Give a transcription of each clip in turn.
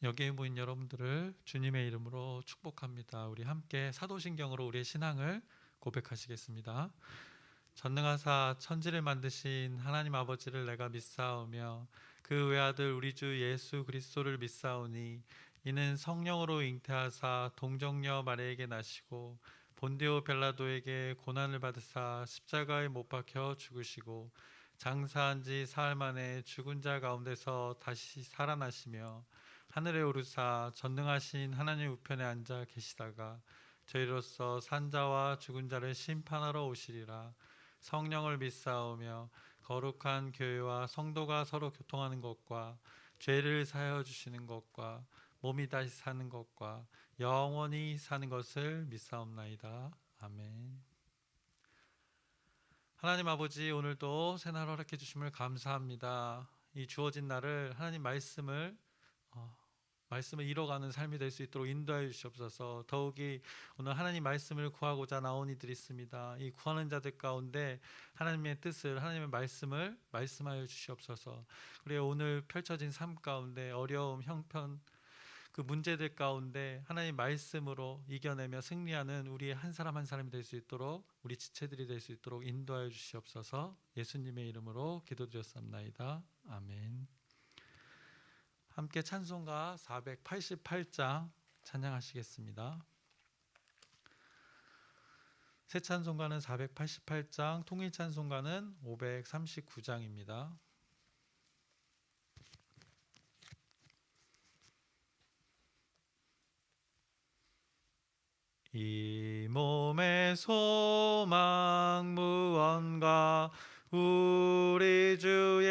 여기에 모인 여러분들을 주님의 이름으로 축복합니다. 우리 함께 사도신경으로 우리의 신앙을 고백하시겠습니다. 전능하사 천지를 만드신 하나님 아버지를 내가 믿사오며 그 외아들 우리 주 예수 그리스도를 믿사오니 이는 성령으로 잉태하사 동정녀 마리에게 나시고 본디오 빌라도에게 고난을 받으사 십자가에 못 박혀 죽으시고 장사한 지 사흘 만에 죽은 자 가운데서 다시 살아나시며 하늘에 오르사 전능하신 하나님 우편에 앉아 계시다가 저희로서 산자와 죽은 자를 심판하러 오시리라. 성령을 믿사오며 거룩한 교회와 성도가 서로 교통하는 것과 죄를 사하여 주시는 것과 몸이 다시 사는 것과 영원히 사는 것을 믿사옵나이다. 아멘. 하나님 아버지, 오늘도 새날 허락해 주심을 감사합니다. 이 주어진 날을 하나님 말씀을 이뤄가는 삶이 될 수 있도록 인도하여 주시옵소서. 더욱이 오늘 하나님 말씀을 구하고자 나온 이들이 있습니다. 이 구하는 자들 가운데 하나님의 뜻을, 하나님의 말씀을 말씀하여 주시옵소서. 그리고 오늘 펼쳐진 삶 가운데 어려움, 형편, 그 문제들 가운데 하나님 말씀으로 이겨내며 승리하는 우리 한 사람 한 사람이 될 수 있도록, 우리 지체들이 될 수 있도록 인도하여 주시옵소서. 예수님의 이름으로 기도드렸습니다. 아멘. 함께 찬송가 488장 찬양하시겠습니다. 새 찬송가는 488장, 통일 찬송가는 539장입니다. 이 몸의 소망 무언가 우리 주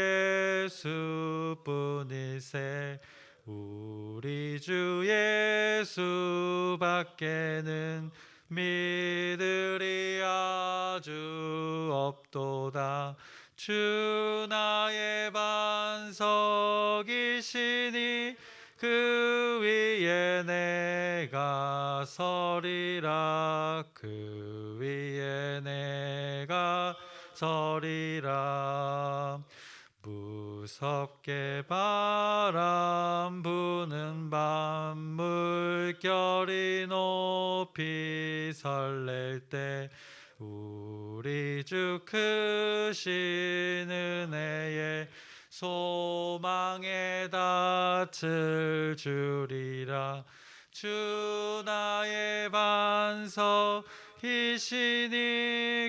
예수뿐일세. 우리 주 예수 밖에는 믿으리 아주 없도다. 주 나의 반석이시니 그 위에 내가 서리라. 그 위에 내가 서리라. 무섭게 바람 부는 밤 물결이 높이 설렐 때 우리 주 크신 은혜에 소망의 닻을 주리라. 주 나의 반석이시니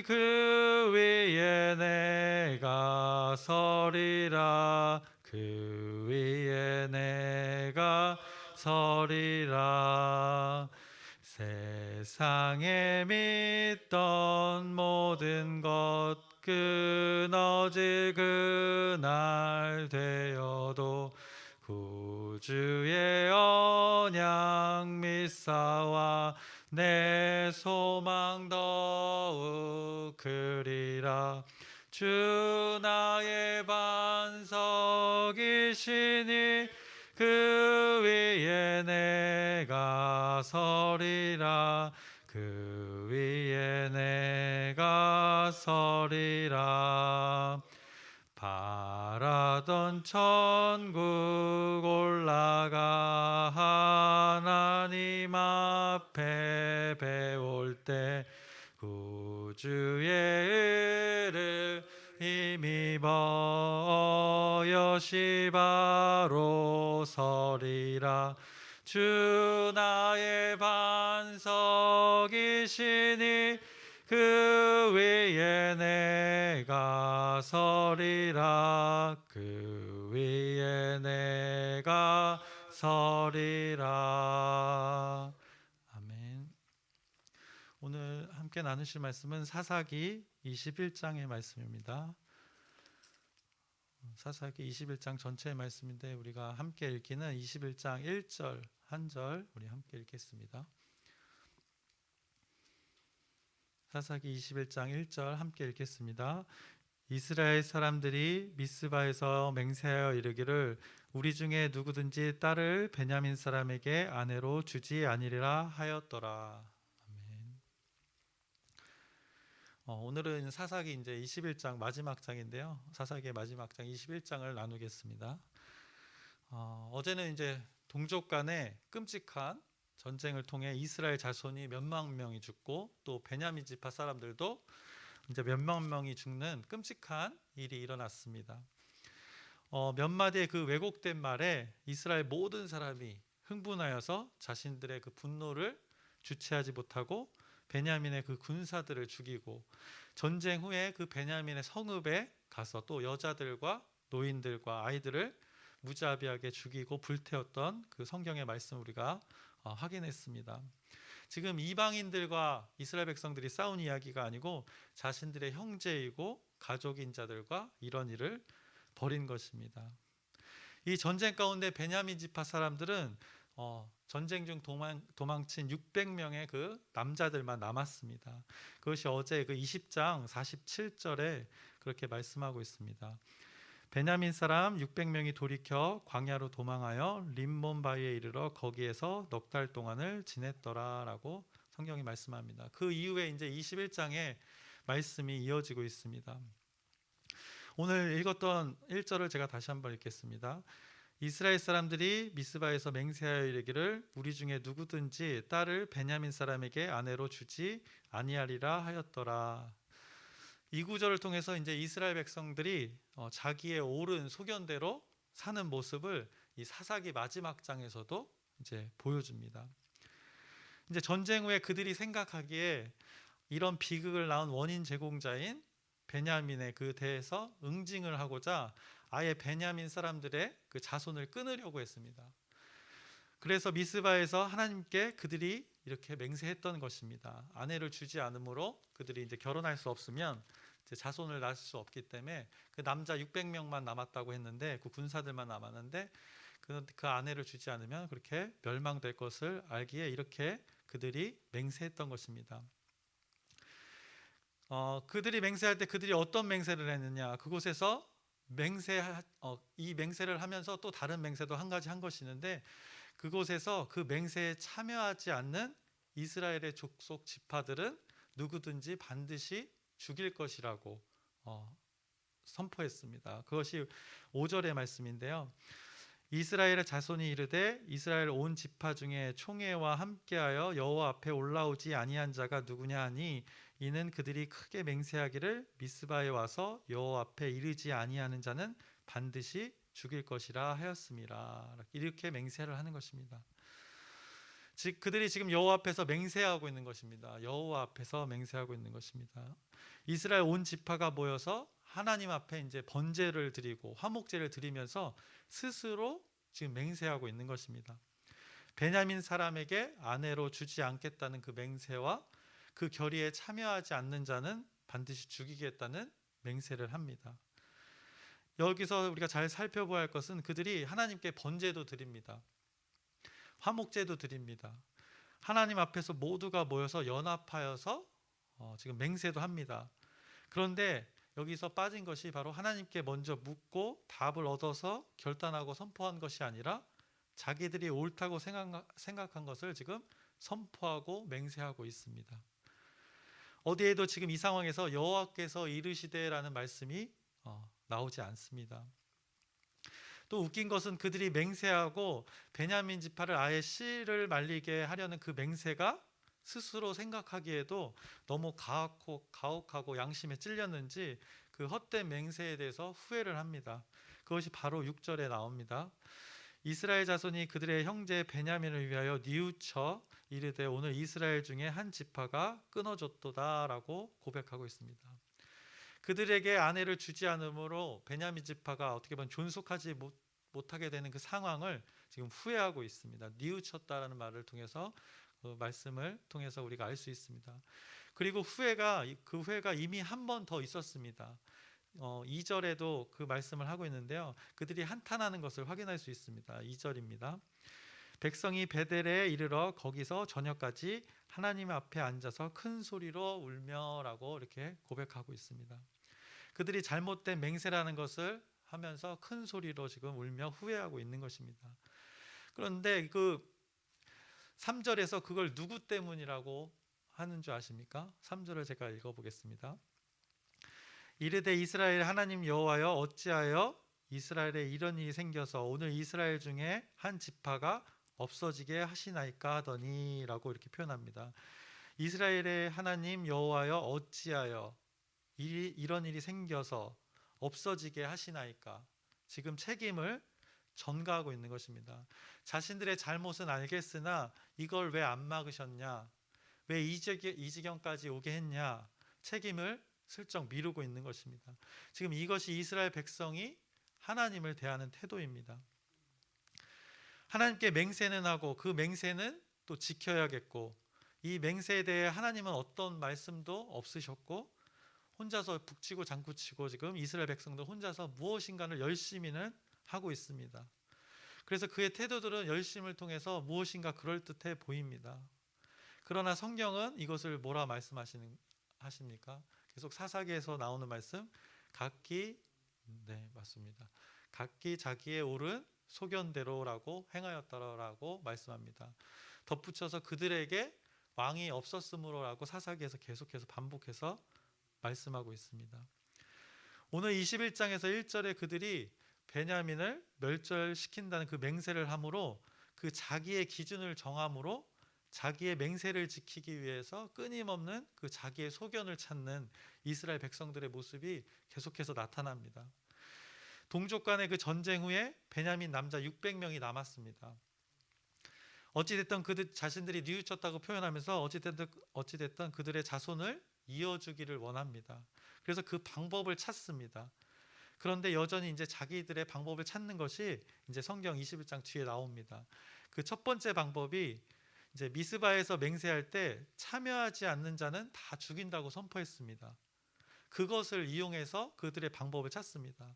그 위에 내가 서리라. 그 위에 내가 서리라. 세상에 믿던 모든 것 끊어질 그날 되어도 구주의 언약 믿사와 내 소망 더욱 크리라. 주 나의 반석이시니 그 위에 내가 서리라. 그 위에 내가 서리라. 바라던 천국 올라가 하나님 앞에 배울 때 구주의 의를 힘입어 여시 바로 서리라. 주 나의 반석이시니 그 위에 내가 서리라. 그 위에 내가 서리라. 아멘. 오늘 함께 나누실 말씀은 사사기 21장의 말씀입니다. 사사기 21장 전체의 말씀인데 우리가 함께 읽기는 21장 1절 한 절 우리 함께 읽겠습니다. 사사기 21장 1절 함께 읽겠습니다. 이스라엘 사람들이 미스바에서 맹세하여 이르기를 우리 중에 누구든지 딸을 베냐민 사람에게 아내로 주지 아니리라 하였더라. 아멘. 오늘은 사사기 이제 21장 마지막 장인데요. 사사기의 마지막 장 21장을 나누겠습니다. 어제는 이제 동족 간의 끔찍한 전쟁을 통해 이스라엘 자손이 몇만 명이 죽고 또 베냐민 지파 사람들도 이제 몇만 명이 죽는 끔찍한 일이 일어났습니다. 몇 마디의 그 왜곡된 말에 이스라엘 모든 사람이 흥분하여서 자신들의 그 분노를 주체하지 못하고 베냐민의 그 군사들을 죽이고 전쟁 후에 그 베냐민의 성읍에 가서 또 여자들과 노인들과 아이들을 무자비하게 죽이고 불태웠던 그 성경의 말씀 우리가 확인했습니다. 지금 이방인들과 이스라엘 백성들이 싸운 이야기가 아니고 자신들의 형제이고 가족인 자들과 이런 일을 벌인 것입니다. 이 전쟁 가운데 베냐민 지파 사람들은 전쟁 중 도망친 600명의 그 남자들만 남았습니다. 그것이 어제 그 20장 47절에 그렇게 말씀하고 있습니다. 베냐민 사람 600명이 돌이켜 광야로 도망하여 림몬 바위에 이르러 거기에서 넉 달 동안을 지냈더라라고 성경이 말씀합니다. 그 이후에 이제 21장에 말씀이 이어지고 있습니다. 오늘 읽었던 1절을 제가 다시 한번 읽겠습니다. 이스라엘 사람들이 미스바에서 맹세하여 이르기를 우리 중에 누구든지 딸을 베냐민 사람에게 아내로 주지 아니하리라 하였더라. 이 구절을 통해서 이제 이스라엘 백성들이 자기의 옳은 소견대로 사는 모습을 이 사사기 마지막 장에서도 이제 보여줍니다. 이제 전쟁 후에 그들이 생각하기에 이런 비극을 낳은 원인 제공자인 베냐민의 그 대에서 응징을 하고자 아예 베냐민 사람들의 그 자손을 끊으려고 했습니다. 그래서 미스바에서 하나님께 그들이 이렇게 맹세했던 것입니다. 아내를 주지 않으므로 그들이 이제 결혼할 수 없으면 이제 자손을 낳을 수 없기 때문에 그 남자 600명만 남았다고 했는데 그 군사들만 남았는데 그 아내를 주지 않으면 그렇게 멸망될 것을 알기에 이렇게 그들이 맹세했던 것입니다. 그들이 맹세할 때 그들이 어떤 맹세를 했느냐? 그곳에서 이 맹세를 하면서 또 다른 맹세도 한 가지 한 것이 있는데 그곳에서 그 맹세에 참여하지 않는 이스라엘의 족속 지파들은 누구든지 반드시 죽일 것이라고 선포했습니다. 그것이 5절의 말씀인데요. 이스라엘의 자손이 이르되 이스라엘 온 지파 중에 총회와 함께하여 여호와 앞에 올라오지 아니한 자가 누구냐 하니 이는 그들이 크게 맹세하기를 미스바에 와서 여호와 앞에 이르지 아니하는 자는 반드시 죽일 것이라 하였음이라. 이렇게 맹세를 하는 것입니다. 즉 그들이 지금 여호와 앞에서 맹세하고 있는 것입니다. 여호와 앞에서 맹세하고 있는 것입니다. 이스라엘 온 지파가 모여서 하나님 앞에 이제 번제를 드리고 화목제를 드리면서 스스로 지금 맹세하고 있는 것입니다. 베냐민 사람에게 아내로 주지 않겠다는 그 맹세와 그 결의에 참여하지 않는 자는 반드시 죽이겠다는 맹세를 합니다. 여기서 우리가 잘 살펴봐야 할 것은 그들이 하나님께 번제도 드립니다. 화목제도 드립니다. 하나님 앞에서 모두가 모여서 연합하여서 지금 맹세도 합니다. 그런데 여기서 빠진 것이 바로 하나님께 먼저 묻고 답을 얻어서 결단하고 선포한 것이 아니라 자기들이 옳다고 생각한 것을 지금 선포하고 맹세하고 있습니다. 어디에도 지금 이 상황에서 여호와께서 이르시되라는 말씀이 나오지 않습니다. 또 웃긴 것은 그들이 맹세하고 베냐민 지파를 아예 씨를 말리게 하려는 그 맹세가 스스로 생각하기에도 너무 가혹하고 양심에 찔렸는지 그 헛된 맹세에 대해서 후회를 합니다. 그것이 바로 6절에 나옵니다. 이스라엘 자손이 그들의 형제 베냐민을 위하여 뉘우쳐 이르되 오늘 이스라엘 중에 한 지파가 끊어졌도다라고 고백하고 있습니다. 그들에게 아내를 주지 않으므로 베냐민 지파가 어떻게 보면 존속하지 못하게 되는 그 상황을 지금 후회하고 있습니다. 뉘우쳤다라는 말을 통해서 그 말씀을 통해서 우리가 알 수 있습니다. 그리고 그 후회가 이미 한 번 더 있었습니다. 2절에도 그 말씀을 하고 있는데요. 그들이 한탄하는 것을 확인할 수 있습니다. 2절입니다. 백성이 베델에 이르러 거기서 저녁까지 하나님 앞에 앉아서 큰 소리로 울며라고 이렇게 고백하고 있습니다. 그들이 잘못된 맹세라는 것을 하면서 큰 소리로 지금 울며 후회하고 있는 것입니다. 그런데 그 3절에서 그걸 누구 때문이라고 하는 줄 아십니까? 3절을 제가 읽어보겠습니다. 이르되 이스라엘 하나님 여호와여 어찌하여 이스라엘에 이런 일이 생겨서 오늘 이스라엘 중에 한 지파가 없어지게 하시나이까 하더니 라고 이렇게 표현합니다. 이스라엘의 하나님 여호와여 어찌하여 이런 일이 생겨서 없어지게 하시나이까. 지금 책임을 전가하고 있는 것입니다. 자신들의 잘못은 알겠으나 이걸 왜 안 막으셨냐, 왜 이 지경까지 오게 했냐, 책임을 슬쩍 미루고 있는 것입니다. 지금 이것이 이스라엘 백성이 하나님을 대하는 태도입니다. 하나님께 맹세는 하고 그 맹세는 또 지켜야겠고, 이 맹세에 대해 하나님은 어떤 말씀도 없으셨고 혼자서 북치고 장구치고 지금 이스라엘 백성들 혼자서 무엇인가를 열심히는 하고 있습니다. 그래서 그의 태도들은 열심을 통해서 무엇인가 그럴듯해 보입니다. 그러나 성경은 이것을 뭐라 말씀하십니까? 계속 사사기에서 나오는 말씀, 각기 맞습니다. 각기 자기의 옳은 소견대로라고 행하였더라라고 말씀합니다. 덧붙여서 그들에게 왕이 없었으므로라고 사사기에서 계속해서 반복해서 말씀하고 있습니다. 오늘 21장에서 1절에 그들이 베냐민을 멸절시킨다는 그 맹세를 함으로, 그 자기의 기준을 정함으로 자기의 맹세를 지키기 위해서 끊임없는 그 자기의 소견을 찾는 이스라엘 백성들의 모습이 계속해서 나타납니다. 동족 간의 그 전쟁 후에 베냐민 남자 600명이 남았습니다. 어찌됐든 그들 자신들이 뉘우쳤다고 표현하면서 어찌됐든 그들의 자손을 이어주기를 원합니다. 그래서 그 방법을 찾습니다. 그런데 여전히 이제 자기들의 방법을 찾는 것이 이제 성경 21장 뒤에 나옵니다. 그 첫 번째 방법이 이제 미스바에서 맹세할 때 참여하지 않는 자는 다 죽인다고 선포했습니다. 그것을 이용해서 그들의 방법을 찾습니다.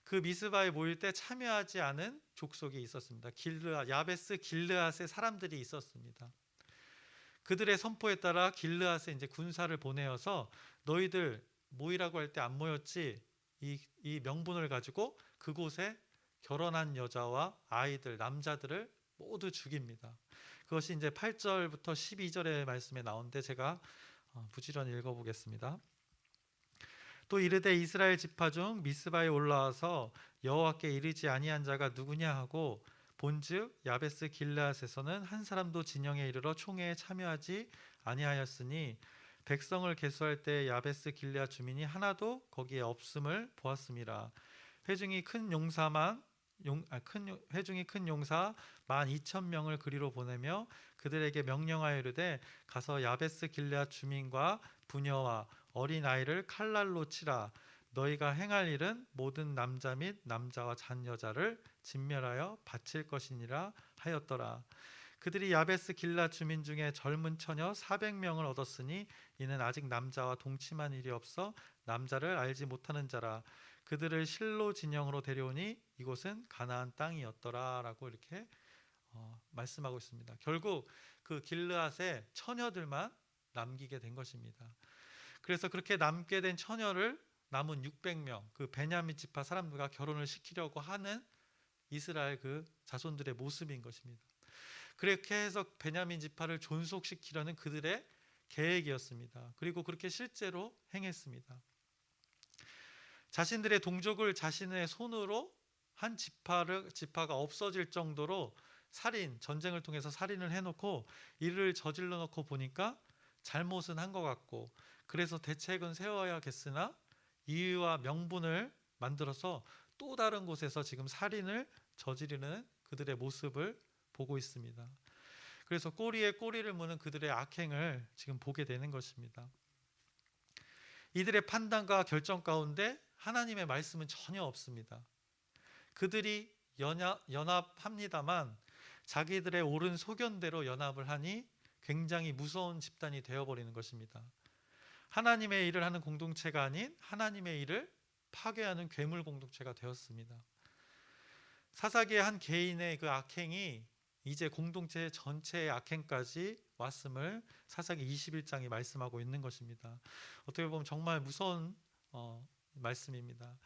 그 미스바에 모일 때 참여하지 않은 족속이 있었습니다. 야베스 길르앗의 사람들이 있었습니다. 그들의 선포에 따라 길르앗에 이제 군사를 보내어서 너희들 모이라고 할 때 안 모였지, 이 명분을 가지고 그곳에 결혼한 여자와 아이들, 남자들을 모두 죽입니다. 그것이 이제 8절부터 12절의 말씀에 나오는데 제가 부지런히 읽어보겠습니다. 또 이르되 이스라엘 지파 중 미스바에 올라와서 여호와께 이르지 아니한 자가 누구냐 하고 본즉 야베스 길르앗에서는 한 사람도 진영에 이르러 총회에 참여하지 아니하였으니 백성을 계수할 때 야베스 길르앗 주민이 하나도 거기에 없음을 보았음이라. 회중이 큰 용사 12,000명을 그리로 보내며 그들에게 명령하여 이르되 가서 야베스 길르앗 주민과 부녀와 어린 아이를 칼날로 치라. 너희가 행할 일은 모든 남자 및 남자와 잔여자를 진멸하여 바칠 것이니라 하였더라. 그들이 야베스 길르앗 주민 중에 젊은 처녀 400명을 얻었으니 이는 아직 남자와 동침한 일이 없어 남자를 알지 못하는 자라. 그들을 실로 진영으로 데려오니 이곳은 가나안 땅이었더라 라고 이렇게 말씀하고 있습니다. 결국 그 길르앗의 처녀들만 남기게 된 것입니다. 그래서 그렇게 남게 된 처녀를 남은 600명 그 베냐민 지파 사람들과 결혼을 시키려고 하는 이스라엘 그 자손들의 모습인 것입니다. 그렇게 해서 베냐민 지파를 존속시키려는 그들의 계획이었습니다. 그리고 그렇게 실제로 행했습니다. 자신들의 동족을 자신의 손으로 한 지파가 없어질 정도로 전쟁을 통해서 살인을 해놓고 이를 저질러 놓고 보니까 잘못은 한 것 같고, 그래서 대책은 세워야겠으나 이유와 명분을 만들어서 또 다른 곳에서 지금 살인을 저지르는 그들의 모습을 보고 있습니다. 그래서 꼬리에 꼬리를 무는 그들의 악행을 지금 보게 되는 것입니다. 이들의 판단과 결정 가운데 하나님의 말씀은 전혀 없습니다. 그들이 연합합니다만 자기들의 옳은 소견대로 연합을 하니 굉장히 무서운 집단이 되어버리는 것입니다. 하나님의 일을 하는 공동체가 아닌 하나님의 일을 파괴하는 괴물 공동체가 되었습니다. 사사기의 한 개인의 그 악행이 이제 공동체 전체의 악행까지 왔음을 사사기 21장이 말씀하고 있는 것입니다. 어떻게 보면 정말 무서운 말씀입니다.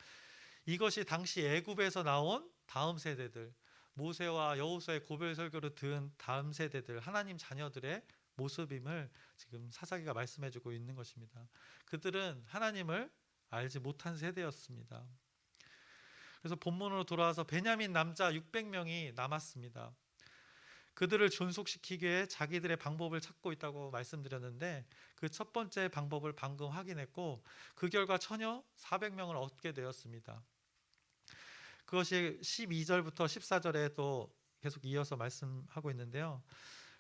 이것이 당시 애굽에서 나온 다음 세대들, 모세와 여호수아의 고별 설교를 들은 다음 세대들, 하나님 자녀들의 모습임을 지금 사사기가 말씀해주고 있는 것입니다. 그들은 하나님을 알지 못한 세대였습니다. 그래서 본문으로 돌아와서 베냐민 남자 600명이 남았습니다. 그들을 존속시키기 위해 자기들의 방법을 찾고 있다고 말씀드렸는데 그 첫 번째 방법을 방금 확인했고 그 결과 처녀 400명을 얻게 되었습니다. 그것이 12절부터 14절에 또 계속 이어서 말씀하고 있는데요.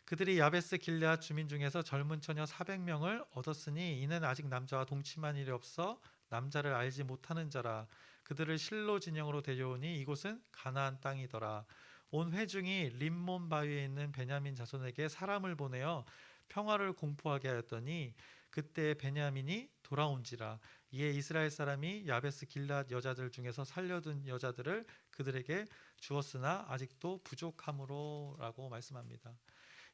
그들이 야베스 길앗 주민 중에서 젊은 처녀 400명을 얻었으니 이는 아직 남자와 동침한 일이 없어 남자를 알지 못하는 자라. 그들을 실로 진영으로 데려오니 이곳은 가나안 땅이더라. 온 회중이 림몬 바위에 있는 베냐민 자손에게 사람을 보내어 평화를 공포하게 하였더니 그때 베냐민이 돌아온지라. 이에 이스라엘 사람이 야베스 길앗 여자들 중에서 살려둔 여자들을 그들에게 주었으나 아직도 부족함으로 라고 말씀합니다.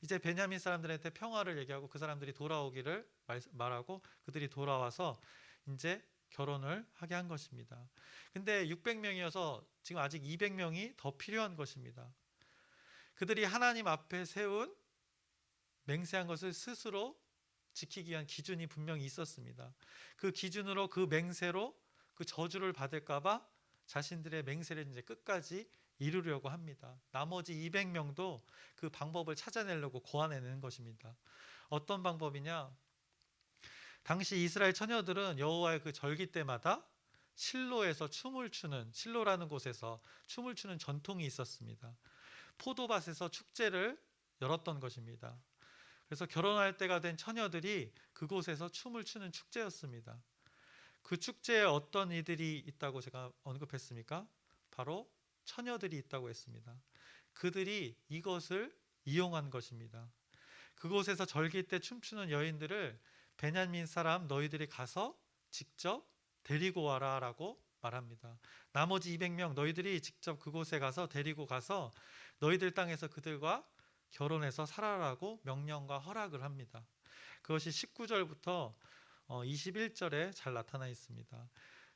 이제 베냐민 사람들한테 평화를 얘기하고 그 사람들이 돌아오기를 말하고 그들이 돌아와서 이제 결혼을 하게 한 것입니다. 근데 600명이어서 지금 아직 200명이 더 필요한 것입니다. 그들이 하나님 앞에 세운 맹세한 것을 스스로 지키기 위한 기준이 분명히 있었습니다. 그 기준으로 그 맹세로 그 저주를 받을까봐 자신들의 맹세를 이제 끝까지 이루려고 합니다. 나머지 200명도 그 방법을 찾아내려고 고안해내는 것입니다. 어떤 방법이냐? 당시 이스라엘 처녀들은 여호와의 그 절기 때마다 실로에서 춤을 추는, 실로라는 곳에서 춤을 추는 전통이 있었습니다. 포도밭에서 축제를 열었던 것입니다. 그래서 결혼할 때가 된 처녀들이 그곳에서 춤을 추는 축제였습니다. 그 축제에 어떤 이들이 있다고 제가 언급했습니까? 바로 처녀들이 있다고 했습니다. 그들이 이것을 이용한 것입니다. 그곳에서 절기 때 춤추는 여인들을 베냐민 사람 너희들이 가서 직접 데리고 와라 라고 말합니다. 나머지 200명 너희들이 직접 그곳에 가서 데리고 가서 너희들 땅에서 그들과 결혼해서 살아라고 명령과 허락을 합니다. 그것이 19절부터 21절에 잘 나타나 있습니다.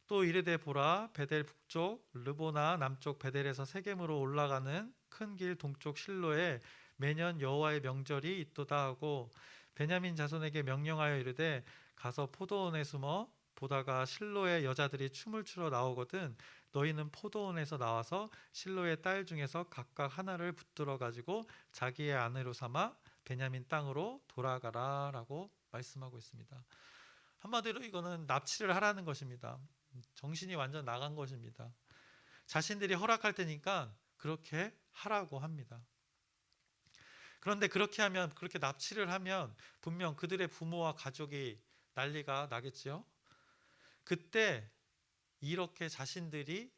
또 이르되 보라 베델 북쪽 르보나 남쪽 베델에서 세겜으로 올라가는 큰 길 동쪽 실로에 매년 여호와의 명절이 있도다 하고 베냐민 자손에게 명령하여 이르되 가서 포도원에 숨어 보다가 실로의 여자들이 춤을 추러 나오거든 너희는 포도원에서 나와서 실로의 딸 중에서 각각 하나를 붙들어 가지고 자기의 아내로 삼아 베냐민 땅으로 돌아가라 라고 말씀하고 있습니다. 한마디로 이거는 납치를 하라는 것입니다. 정신이 완전 나간 것입니다. 자신들이 허락할 테니까 그렇게 하라고 합니다. 그런데 그렇게 하면, 그렇게 납치를 하면 분명 그들의 부모와 가족이 난리가 나겠지요. 그때 이렇게 자신들이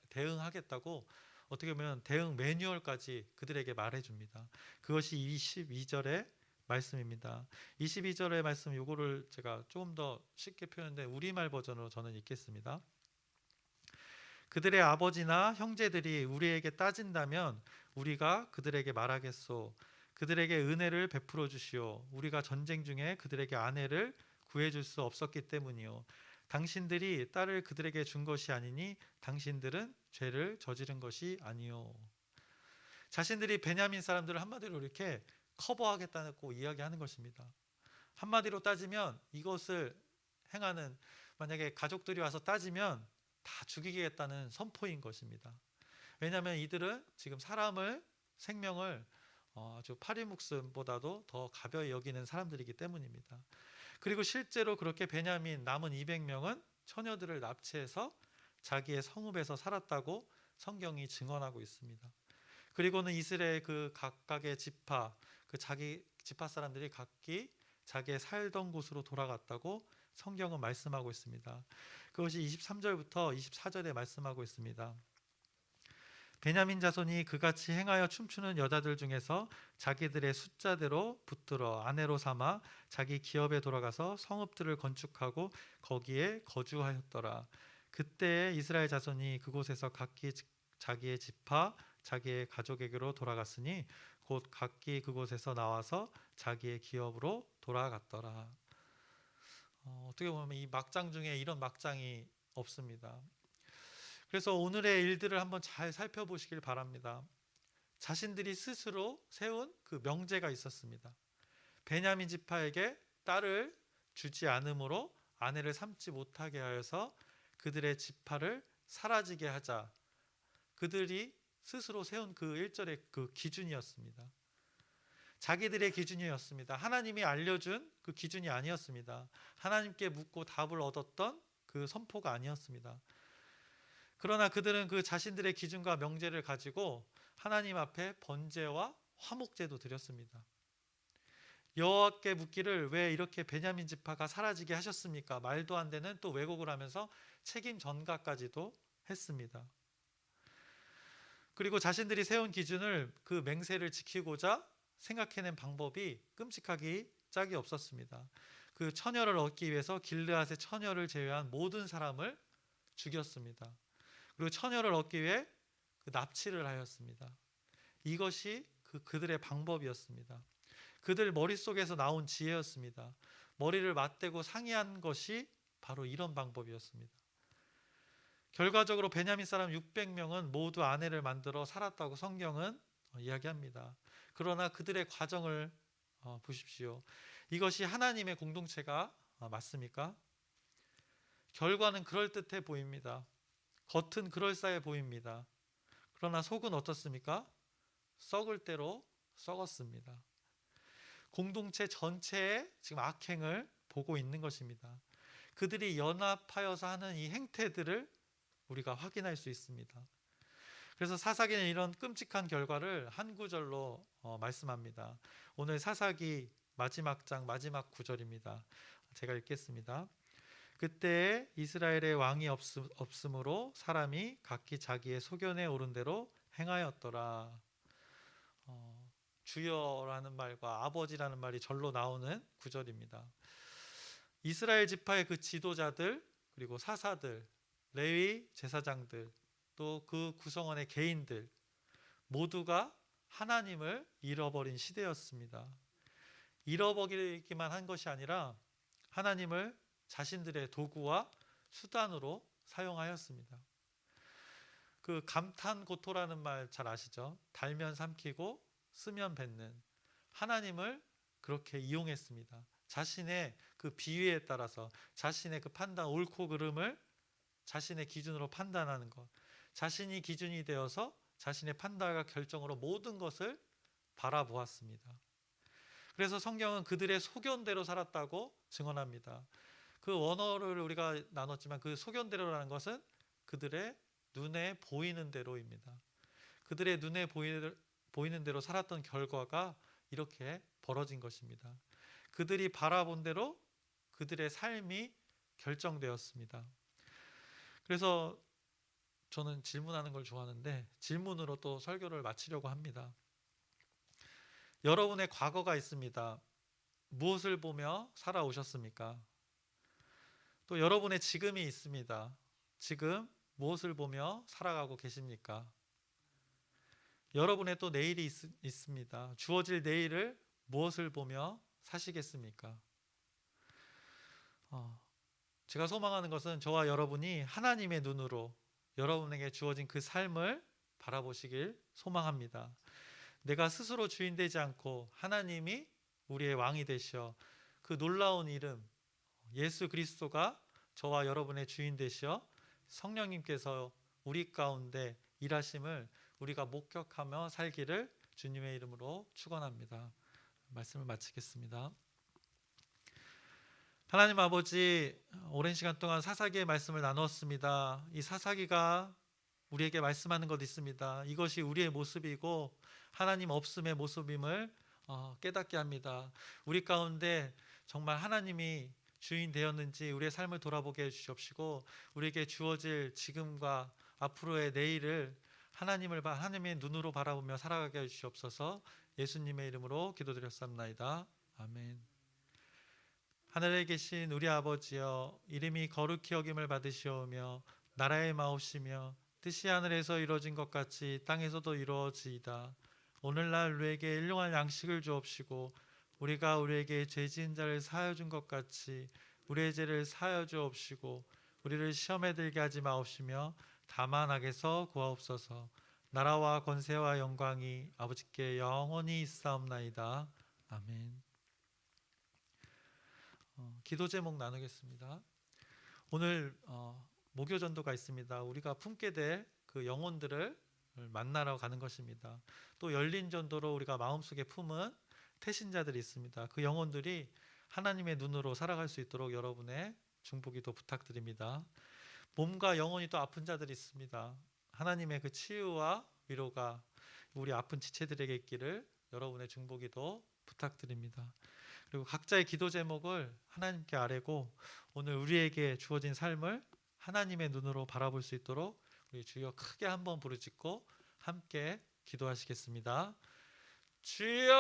대응하겠다고 어떻게 보면 대응 매뉴얼까지 그들에게 말해줍니다. 그것이 22절의 말씀입니다. 22절의 말씀 요거를 제가 조금 더 쉽게 표현했는데 우리말 버전으로 저는 읽겠습니다. 그들의 아버지나 형제들이 우리에게 따진다면 우리가 그들에게 말하겠소. 그들에게 은혜를 베풀어 주시오. 우리가 전쟁 중에 그들에게 아내를 구해줄 수 없었기 때문이요. 당신들이 딸을 그들에게 준 것이 아니니 당신들은 죄를 저지른 것이 아니요. 자신들이 베냐민 사람들을 한마디로 이렇게 커버하겠다고 이야기하는 것입니다. 한마디로 따지면 이것을 행하는 만약에 가족들이 와서 따지면 다 죽이겠다는 선포인 것입니다. 왜냐하면 이들은 지금 사람을 생명을 아주 파리목숨보다도 더 가벼이 여기는 사람들이기 때문입니다. 그리고 실제로 그렇게 베냐민 남은 200명은 처녀들을 납치해서 자기의 성읍에서 살았다고 성경이 증언하고 있습니다. 그리고는 이스라엘 그 각각의 지파, 그 자기 지파 사람들이 각기 자기의 살던 곳으로 돌아갔다고 성경은 말씀하고 있습니다. 그것이 23절부터 24절에 말씀하고 있습니다. 베냐민 자손이 그같이 행하여 춤추는 여자들 중에서 자기들의 숫자대로 붙들어 아내로 삼아 자기 기업에 돌아가서 성읍들을 건축하고 거기에 거주하였더라. 그때 이스라엘 자손이 그곳에서 각기 자기의 지파 자기의 가족에게로 돌아갔으니 곧 각기 그곳에서 나와서 자기의 기업으로 돌아갔더라. 어떻게 보면 이 막장 중에 이런 막장이 없습니다. 그래서 오늘의 일들을 한번 잘 살펴보시길 바랍니다. 자신들이 스스로 세운 그 명제가 있었습니다. 베냐민 지파에게 딸을 주지 않으므로 아내를 삼지 못하게 하여서 그들의 지파를 사라지게 하자. 그들이 스스로 세운 그 1절의 그 기준이었습니다. 자기들의 기준이었습니다. 하나님이 알려준 그 기준이 아니었습니다. 하나님께 묻고 답을 얻었던 그 선포가 아니었습니다. 그러나 그들은 그 자신들의 기준과 명제를 가지고 하나님 앞에 번제와 화목제도 드렸습니다. 여호와께 묻기를 왜 이렇게 베냐민 지파가 사라지게 하셨습니까? 말도 안 되는 또 왜곡을 하면서 책임 전가까지도 했습니다. 그리고 자신들이 세운 기준을 그 맹세를 지키고자 생각해낸 방법이 끔찍하기 짝이 없었습니다. 그 처녀를 얻기 위해서 길르앗의 처녀를 제외한 모든 사람을 죽였습니다. 그리고 처녀를 얻기 위해 그 납치를 하였습니다. 이것이 그들의 방법이었습니다. 그들 머릿속에서 나온 지혜였습니다. 머리를 맞대고 상의한 것이 바로 이런 방법이었습니다. 결과적으로 베냐민 사람 600명은 모두 아내를 만들어 살았다고 성경은 이야기합니다. 그러나 그들의 과정을 보십시오. 이것이 하나님의 공동체가 맞습니까? 결과는 그럴듯해 보입니다. 겉은 그럴싸해 보입니다. 그러나 속은 어떻습니까? 썩을 대로 썩었습니다. 공동체 전체의 지금 악행을 보고 있는 것입니다. 그들이 연합하여서 하는 이 행태들을 우리가 확인할 수 있습니다. 그래서 사사기는 이런 끔찍한 결과를 한 구절로 말씀합니다. 오늘 사사기 마지막 장 마지막 구절입니다. 제가 읽겠습니다. 그때 이스라엘의 왕이 없으므로 사람이 각기 자기의 소견에 오른 대로 행하였더라. 주여라는 말과 아버지라는 말이 절로 나오는 구절입니다. 이스라엘 지파의 그 지도자들, 그리고 사사들, 레위 제사장들, 또 그 구성원의 개인들 모두가 하나님을 잃어버린 시대였습니다. 잃어버리기만 한 것이 아니라 하나님을 자신들의 도구와 수단으로 사용하였습니다. 그 감탄고토라는 말 잘 아시죠? 달면 삼키고 쓰면 뱉는, 하나님을 그렇게 이용했습니다. 자신의 그 비위에 따라서 자신의 그 판단, 옳고 그름을 자신의 기준으로 판단하는 것, 자신이 기준이 되어서 자신의 판단과 결정으로 모든 것을 바라보았습니다. 그래서 성경은 그들의 소견대로 살았다고 증언합니다. 그 원어를 우리가 나눴지만 그 소견대로라는 것은 그들의 눈에 보이는 대로입니다. 그들의 눈에 보이는 대로 살았던 결과가 이렇게 벌어진 것입니다. 그들이 바라본 대로 그들의 삶이 결정되었습니다. 그래서 저는 질문하는 걸 좋아하는데 질문으로 또 설교를 마치려고 합니다. 여러분의 과거가 있습니다. 무엇을 보며 살아오셨습니까? 또 여러분의 지금이 있습니다. 지금 무엇을 보며 살아가고 계십니까? 여러분의 또 내일이 있습니다. 주어질 내일을 무엇을 보며 사시겠습니까? 제가 소망하는 것은 저와 여러분이 하나님의 눈으로 여러분에게 주어진 그 삶을 바라보시길 소망합니다. 내가 스스로 주인 되지 않고 하나님이 우리의 왕이 되시어 그 놀라운 이름 예수 그리스도가 저와 여러분의 주인 되시어 성령님께서 우리 가운데 일하심을 우리가 목격하며 살기를 주님의 이름으로 축원합니다. 말씀을 마치겠습니다. 하나님 아버지, 오랜 시간 동안 사사기의 말씀을 나누었습니다. 이 사사기가 우리에게 말씀하는 것 있습니다. 이것이 우리의 모습이고 하나님 없음의 모습임을 깨닫게 합니다. 우리 가운데 정말 하나님이 주인 되었는지 우리의 삶을 돌아보게 해주시옵시고 우리에게 주어질 지금과 앞으로의 내일을 하나님의 눈으로 바라보며 살아가게 해주시옵소서. 예수님의 이름으로 기도드렸사옵나이다. 아멘. 하늘에 계신 우리 아버지여, 이름이 거룩히 여김을 받으시오며 나라의 마옵시며 뜻이 하늘에서 이루어진 것 같이 땅에서도 이루어지이다. 오늘날 우리에게 일용할 양식을 주옵시고 우리가 우리에게 죄 지은 자를 사하여 준 것 같이 우리의 죄를 사하여 주옵시고 우리를 시험에 들게 하지 마옵시며 다만 악에서 구하옵소서. 나라와 권세와 영광이 아버지께 영원히 있사옵나이다. 아멘. 기도 제목 나누겠습니다. 오늘 목요 전도가 있습니다. 우리가 품게 될 그 영혼들을 만나러 가는 것입니다. 또 열린 전도로 우리가 마음속에 품은 태신자들이 있습니다. 그 영혼들이 하나님의 눈으로 살아갈 수 있도록 여러분의 중보기도 부탁드립니다. 몸과 영혼이 또 아픈 자들이 있습니다. 하나님의 그 치유와 위로가 우리 아픈 지체들에게 있기를 여러분의 중보기도 부탁드립니다. 그리고 각자의 기도 제목을 하나님께 아뢰고 오늘 우리에게 주어진 삶을 하나님의 눈으로 바라볼 수 있도록 우리 주여 크게 한번 부르짖고 함께 기도하시겠습니다. 주여